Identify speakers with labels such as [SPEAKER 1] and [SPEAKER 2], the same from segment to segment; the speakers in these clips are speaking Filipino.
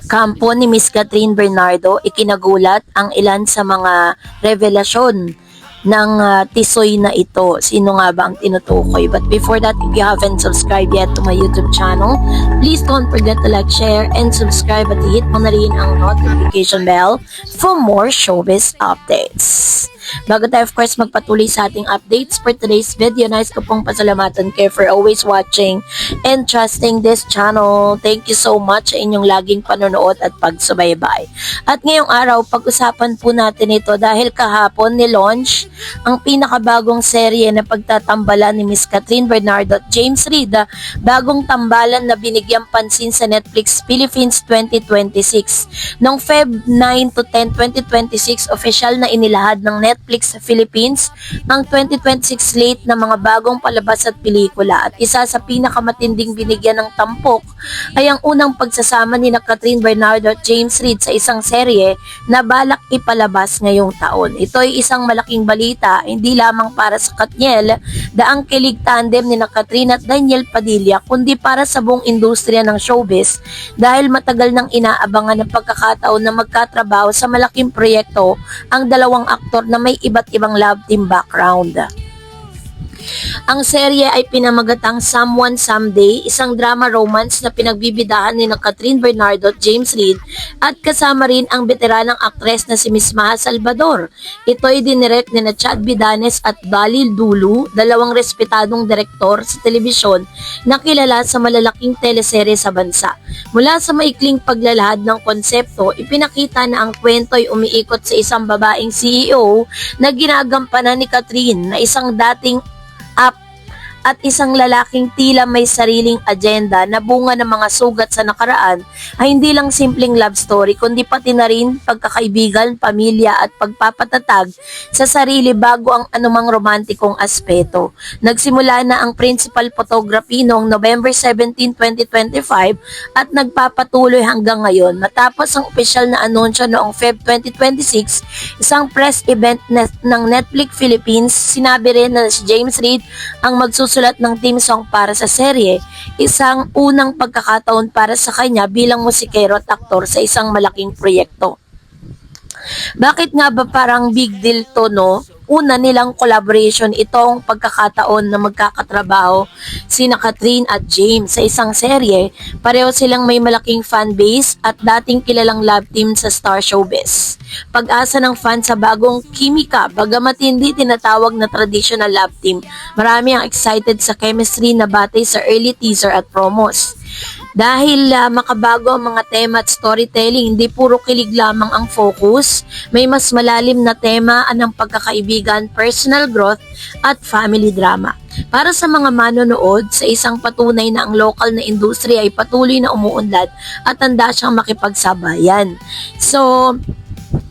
[SPEAKER 1] kampo ni Miss Catherine Bernardo, ikinagulat ang ilan sa mga revelasyon ng tisoy na ito. Sino nga ba ang tinutukoy? But before that, if you haven't subscribed yet to my YouTube channel, please don't forget to like, share, and subscribe at hit mo na rin ang notification bell for more showbiz updates. Bago tayo of course magpatuloy sa ating updates for today's video, nais ko pong pasalamatan kayo for always watching and trusting this channel. Thank you so much sa inyong laging panonood at pagsubaybay. At ngayong araw, pag-usapan po natin ito dahil kahapon ni-launch ang pinakabagong serye na pagtatambalan ni Miss Catherine Bernardo at James Reid, bagong tambalan na binigyang pansin sa Netflix Philippines 2026. Noong Feb 9 to 10, 2026, official na inilahad ng Netflix sa Philippines ang 2026 slate ng mga bagong palabas at pelikula, at isa sa pinakamatinding binigyan ng tampok ay ang unang pagsasama ni Catherine Bernardo at James Reid sa isang serye na balak ipalabas ngayong taon. Ito ay isang malaking balita hindi lamang para sa Katniel, daang kilig tandem ni Catherine at Daniel Padilla, kundi para sa buong industriya ng showbiz dahil matagal nang inaabangan ng pagkakataon na magkatrabaho sa malaking proyekto ang dalawang aktor na may iba't ibang love team background. Ang serye ay pinamagatang Someone Someday, isang drama romance na pinagbibidahan ni Catherine Bernardo at James Reid at kasama rin ang veteranang aktres na si Miss Maha Salvador. Ito ay dinirect ni Chad Vidanes at Balil Dulu, dalawang respetadong direktor sa telebisyon na kilala sa malalaking teleserye sa bansa. Mula sa maikling paglalahad ng konsepto, ipinakita na ang kwento ay umiikot sa isang babaeng CEO na ginagampanan ni Catherine na isang dating at isang lalaking tila may sariling agenda na bunga ng mga sugat sa nakaraan ay hindi lang simpleng love story kundi pati na rin pagkakaibigan, pamilya at pagpapatatag sa sarili bago ang anumang romantikong aspeto. Nagsimula na ang principal photography noong November 17, 2025 at nagpapatuloy hanggang ngayon. Matapos ang opisyal na anunsyo noong Feb 2026, isang press event ng Netflix Philippines, sinabi rin na si James Reid ang magsusulat ng theme song para sa serye, isang unang pagkakataon para sa kanya bilang musikero at aktor sa isang malaking proyekto. Bakit nga ba parang big deal to, no? Una nilang collaboration itong pagkakataon na magkakatrabaho sina Catherine at James sa isang serye. Pareho silang may malaking fan base at dating kilalang love team sa Star Showbiz. Pag-asa ng fan sa bagong kimika, bagamat hindi tinatawag na traditional love team, marami ang excited sa chemistry na batay sa early teaser at promos. Dahil makabago ang mga tema at storytelling, hindi puro kilig lamang ang focus, may mas malalim na tema ng pagkakaibigan, personal growth at family drama. Para sa mga manonood, sa isang patunay na ang local na industriya ay patuloy na umuunlad at handa siyang makipagsabayan. So,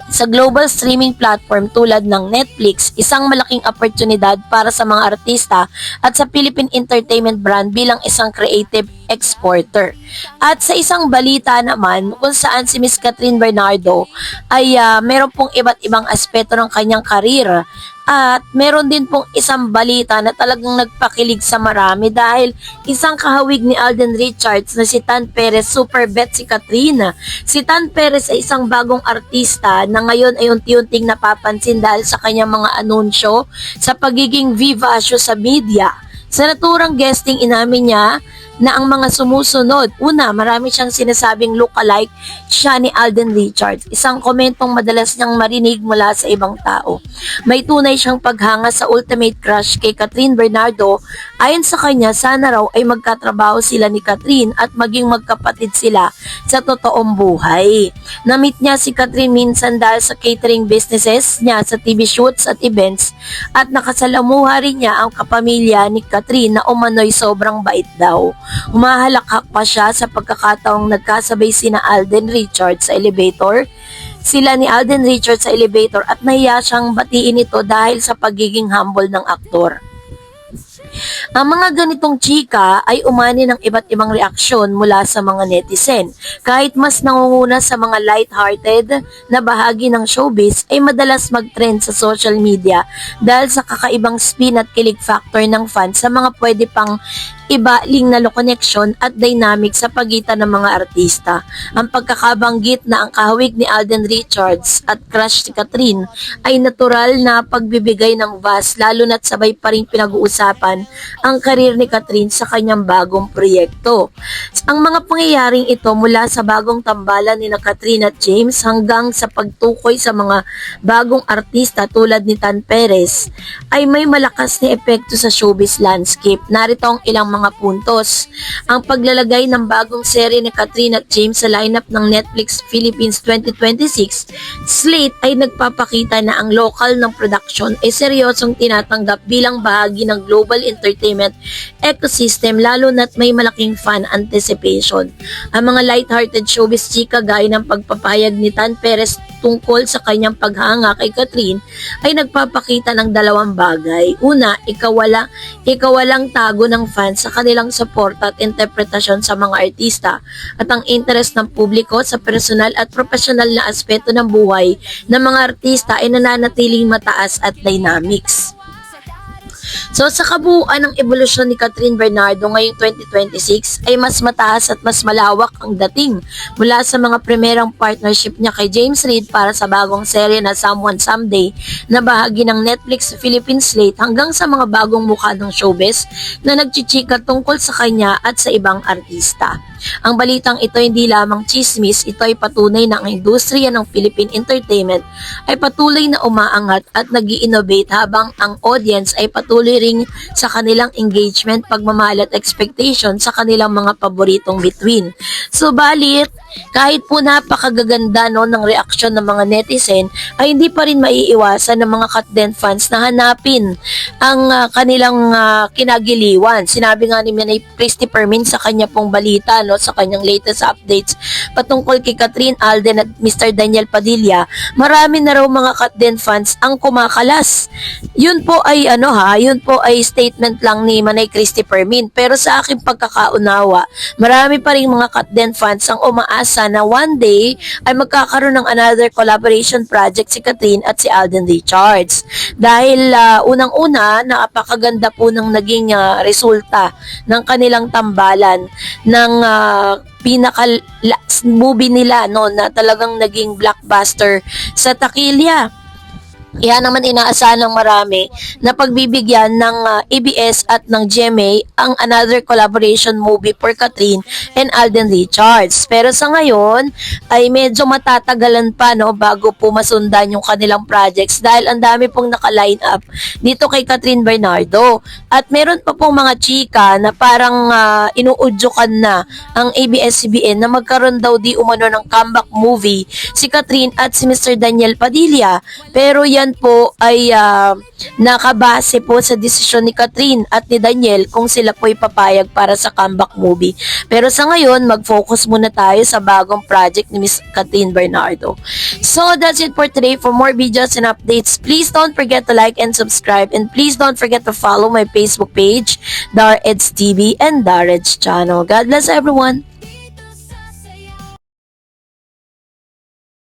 [SPEAKER 1] sa global streaming platform tulad ng Netflix, isang malaking oportunidad para sa mga artista at sa Philippine entertainment brand bilang isang creative exporter. At sa isang balita naman kung saan si Miss Catherine Bernardo ay meron pong iba't ibang aspeto ng kanyang karir. At meron din pong isang balita na talagang nagpakilig sa marami dahil isang kahawig ni Alden Richards na si Tan Perez super bet si Catherine. Si Tan Perez ay isang bagong artista na ngayon ay unti-unting napapansin dahil sa kanyang mga anunsyo sa pagiging vivacious sa media. Sa naturang guesting, inamin niya na ang mga sumusunod. Una, marami siyang sinasabing look-alike siya ni Alden Richards. Isang komentong madalas niyang marinig mula sa ibang tao. May tunay siyang paghanga sa ultimate crush kay Catherine Bernardo. Ayon sa kanya, sana raw ay magkatrabaho sila ni Catherine at maging magkapatid sila sa totoong buhay. Namit niya si Catherine minsan dahil sa catering businesses niya sa TV shoots at events at nakasalamuha rin niya ang kapamilya ni Catherine na umano'y sobrang bait daw. Humahalakhak pa siya sa pagkakataong nagkasabay sina Alden Richards sa elevator. Sila ni Alden Richards sa elevator at nahiya siyang batiin ito dahil sa pagiging humble ng aktor. Ang mga ganitong chika ay umani ng iba't ibang reaksyon mula sa mga netizen. Kahit mas nangunguna sa mga light-hearted na bahagi ng showbiz ay madalas mag-trend sa social media dahil sa kakaibang spin at kilig factor ng fans sa mga pwede pang iba lingnalo connection at dynamic sa pagitan ng mga artista. Ang pagkakabanggit na ang kahawig ni Alden Richards at crush si Catherine ay natural na pagbibigay ng vast lalo na't sabay pa rin pinag-uusapan ang karir ni Catherine sa kanyang bagong proyekto. Ang mga pangyayaring ito mula sa bagong tambalan ni Catherine at James hanggang sa pagtukoy sa mga bagong artista tulad ni Tan Perez ay may malakas na epekto sa showbiz landscape. Narito ang ilang mga puntos. Ang paglalagay ng bagong serye ni Catherine at James sa lineup ng Netflix Philippines 2026 slate ay nagpapakita na ang lokal ng production ay seryosong tinatanggap bilang bahagi ng global entertainment ecosystem lalo na't may malaking fan anticipation. Ang mga light-hearted showbiz chika gaya ng pagpapayag ni Tan Perez tungkol sa kanyang paghanga kay Catherine ay nagpapakita ng dalawang bagay. Una, ikawalang tago ng fans sa kanilang suporta at interpretasyon sa mga artista at ang interest ng publiko sa personal at profesional na aspeto ng buhay ng mga artista ay nananatiling mataas at dynamics. So sa kabuuan ng ebolusyon ni Catherine Bernardo ngayong 2026 ay mas mataas at mas malawak ang dating mula sa mga primerang partnership niya kay James Reid para sa bagong serye na Someone Someday na bahagi ng Netflix Philippines slate hanggang sa mga bagong mukha ng showbiz na nagchichika tungkol sa kanya at sa ibang artista. Ang balitang ito hindi lamang chismis, ito ay patunay na ang industriya ng Philippine entertainment ay patuloy na umaangat at nag-i-innovate habang ang audience ay patuloy ring sa kanilang engagement, pagmamahal at expectation sa kanilang mga paboritong bituin. Subalit, kahit po napakagaganda ng reaksyon ng mga netizen, ay hindi pa rin maiiwasan ng mga Katden fans na hanapin ang kanilang kinagiliwan. Sinabi nga ni Manay Christopher Min sa kanya pong balita, sa kanyang latest updates patungkol kay Catherine, Alden at Mr. Daniel Padilla, marami na raw mga Katden fans ang kumakalas. Yun po ay yun po ay statement lang ni Manay Christopher Min, pero sa aking pagkakaunawa, marami pa ring mga Katden fans ang umaasa na one day ay magkakaroon ng another collaboration project si Catherine at si Alden Richards. Dahil unang-una, napakaganda po ng naging resulta ng kanilang tambalan ng pinaka movie nila na talagang naging blockbuster sa takilya. Yan naman inaasahan ng marami na pagbibigyan ng ABS at ng GMA ang another collaboration movie for Catherine and Alden Richards. Pero sa ngayon ay medyo matatagalan pa bago po masundan yung kanilang projects dahil ang dami pong naka-line up dito kay Catherine Bernardo. At meron pa pong mga chika na parang inuudyokan na ang ABS-CBN na magkaroon daw di umano ng comeback movie si Catherine at si Mr. Daniel Padilla. Pero yan po ay nakabase po sa desisyon ni Catherine at ni Daniel kung sila po ipapayag para sa comeback movie. Pero sa ngayon, mag-focus muna tayo sa bagong project ni Miss Catherine Bernardo. So that's it for today. For more videos and updates, please don't forget to like and subscribe, and please don't forget to follow my Facebook page, Dar Eds TV and Dar Eds channel. God bless everyone!